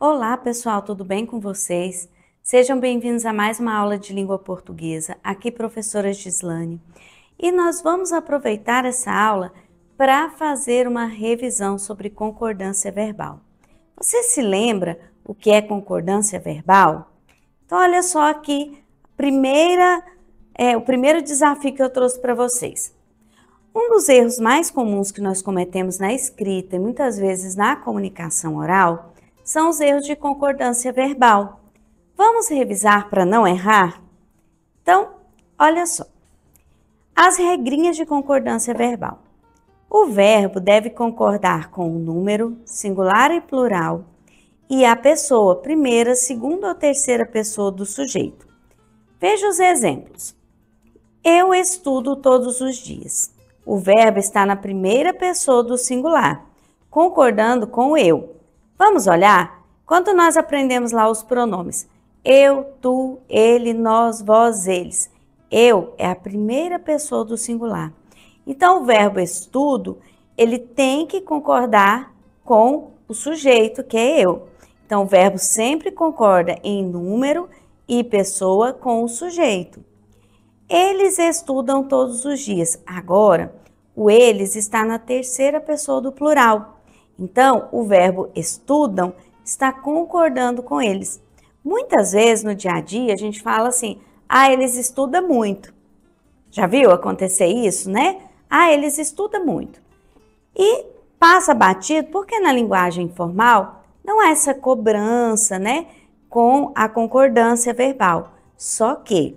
Olá, pessoal, tudo bem com vocês? Sejam bem-vindos a mais uma aula de língua portuguesa. Aqui, professora Gislane. E nós vamos aproveitar essa aula para fazer uma revisão sobre concordância verbal. Você se lembra o que é concordância verbal? Então, olha só aqui, o primeiro desafio que eu trouxe para vocês. Um dos erros mais comuns que nós cometemos na escrita e muitas vezes na comunicação oral são os erros de concordância verbal. Vamos revisar para não errar? Então, olha só. As regrinhas de concordância verbal. O verbo deve concordar com o número, singular e plural, e a pessoa, primeira, segunda ou terceira pessoa do sujeito. Veja os exemplos. Eu estudo todos os dias. O verbo está na primeira pessoa do singular, concordando com o eu. Vamos olhar? Quando nós aprendemos lá os pronomes, eu, tu, ele, nós, vós, eles. Eu é a primeira pessoa do singular. Então, o verbo estudo, ele tem que concordar com o sujeito, que é eu. Então, o verbo sempre concorda em número e pessoa com o sujeito. Eles estudam todos os dias. Agora, o eles está na terceira pessoa do plural. Então, o verbo estudam está concordando com eles. Muitas vezes no dia a dia a gente fala assim, eles estudam muito. Já viu acontecer isso, né? Eles estudam muito. E passa batido porque na linguagem informal não há essa cobrança, né? Com a concordância verbal. Só que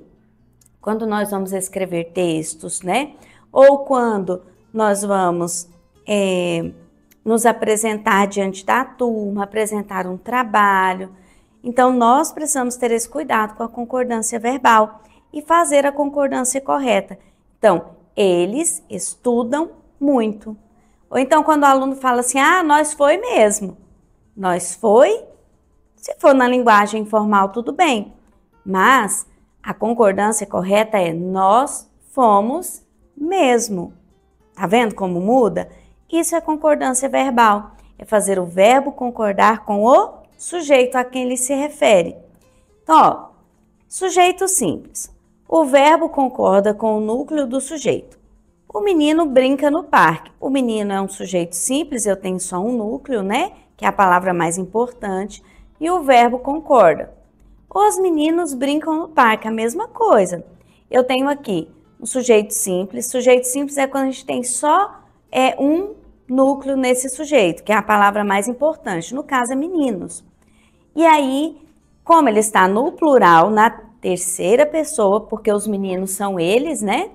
quando nós vamos escrever textos, né? Ou quando nós vamos nos apresentar diante da turma, apresentar um trabalho. Então, nós precisamos ter esse cuidado com a concordância verbal e fazer a concordância correta. Então, eles estudam muito. Ou então, quando o aluno fala assim, nós foi mesmo. Nós foi? Se for na linguagem informal, tudo bem. Mas a concordância correta é nós fomos mesmo. Tá vendo como muda? Isso é concordância verbal, é fazer o verbo concordar com o sujeito a quem ele se refere. Então, sujeito simples. O verbo concorda com o núcleo do sujeito. O menino brinca no parque. O menino é um sujeito simples, eu tenho só um núcleo, né? Que é a palavra mais importante. E o verbo concorda. Os meninos brincam no parque, a mesma coisa. Eu tenho aqui um sujeito simples. Sujeito simples é quando a gente tem só um núcleo nesse sujeito, que é a palavra mais importante, no caso é meninos. E aí, como ele está no plural, na terceira pessoa, porque os meninos são eles, né?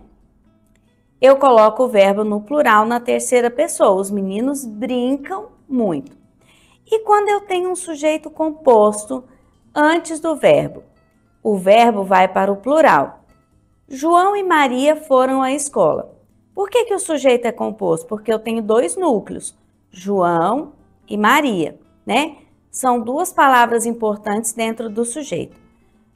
Eu coloco o verbo no plural na terceira pessoa, os meninos brincam muito. E quando eu tenho um sujeito composto antes do verbo, o verbo vai para o plural. João e Maria foram à escola. Por que o sujeito é composto? Porque eu tenho dois núcleos, João e Maria, né? São duas palavras importantes dentro do sujeito.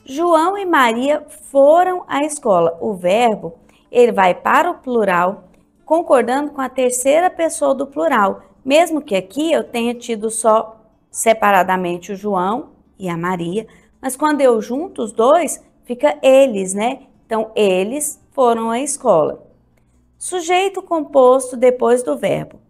João e Maria foram à escola. O verbo, ele vai para o plural, concordando com a terceira pessoa do plural. Mesmo que aqui eu tenha tido só separadamente o João e a Maria, mas quando eu junto os dois, fica eles, né? Então, eles foram à escola. Sujeito composto depois do verbo.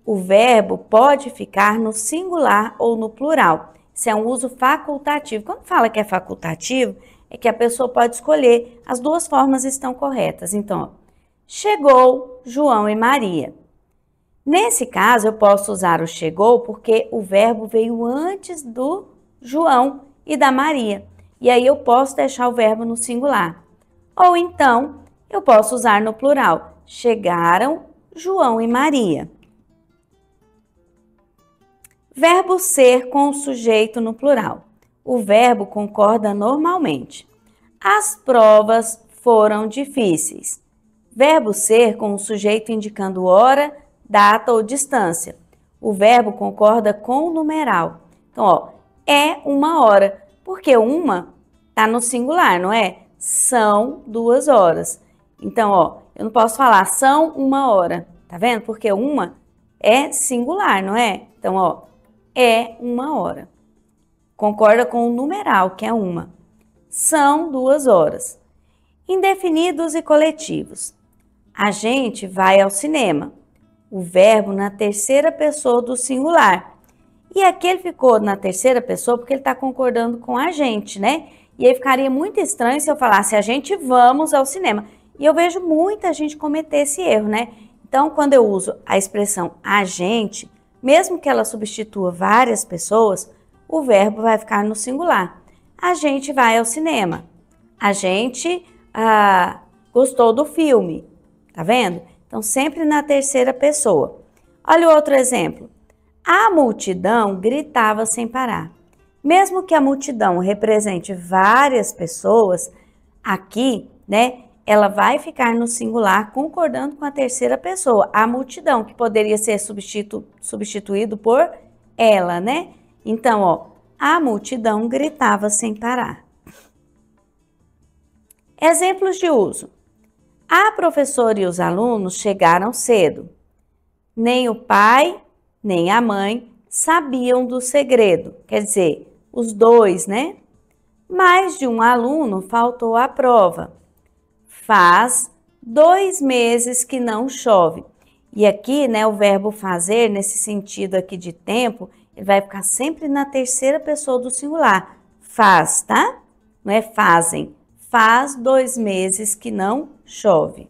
O verbo pode ficar no singular ou no plural. Isso é um uso facultativo. Quando fala que é facultativo, é que a pessoa pode escolher. As duas formas estão corretas. Então, chegou João e Maria. Nesse caso, eu posso usar o chegou porque o verbo veio antes do João e da Maria. E aí eu posso deixar o verbo no singular. Ou então, eu posso usar no plural. Chegaram João e Maria. Verbo ser com o sujeito no plural. O verbo concorda normalmente. As provas foram difíceis. Verbo ser com o sujeito indicando hora, data ou distância. O verbo concorda com o numeral. Então, é 1 hora. Porque uma está no singular, não é? São 2 horas. Então, eu não posso falar são 1 hora, tá vendo? Porque uma é singular, não é? Então, é 1 hora. concorda com o numeral, que é uma. São 2 horas. Indefinidos e coletivos. A gente vai ao cinema. O verbo na terceira pessoa do singular. E aqui ele ficou na terceira pessoa porque ele está concordando com a gente, né? E aí ficaria muito estranho se eu falasse a gente vamos ao cinema. E eu vejo muita gente cometer esse erro, né? Então, quando eu uso a expressão a gente, mesmo que ela substitua várias pessoas, o verbo vai ficar no singular. A gente vai ao cinema. A gente gostou do filme. Tá vendo? Então, sempre na terceira pessoa. Olha o outro exemplo. A multidão gritava sem parar. Mesmo que a multidão represente várias pessoas, aqui, né, ela vai ficar no singular concordando com a terceira pessoa. A multidão, que poderia ser substituído por ela, né? Então, ó, a multidão gritava sem parar. Exemplos de uso. A professora e os alunos chegaram cedo. Nem o pai, nem a mãe sabiam do segredo. Quer dizer, os dois, né? Mais de um aluno faltou à prova. Faz 2 meses que não chove. E aqui, né, o verbo fazer, nesse sentido aqui de tempo, ele vai ficar sempre na terceira pessoa do singular. Faz, tá? Não é fazem. Faz 2 meses que não chove.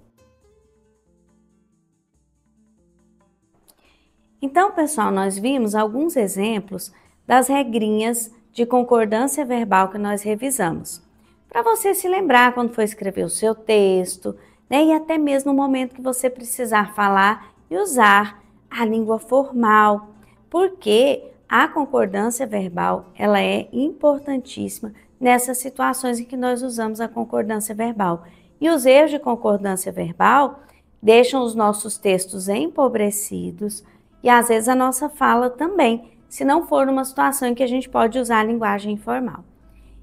Então, pessoal, nós vimos alguns exemplos das regrinhas de concordância verbal que nós revisamos. Para você se lembrar quando for escrever o seu texto, né, e até mesmo no momento que você precisar falar e usar a língua formal, porque a concordância verbal ela é importantíssima nessas situações em que nós usamos a concordância verbal. E os erros de concordância verbal deixam os nossos textos empobrecidos e às vezes a nossa fala também, se não for numa situação em que a gente pode usar a linguagem informal.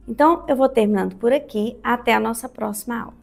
Então, eu vou terminando por aqui. Até a nossa próxima aula.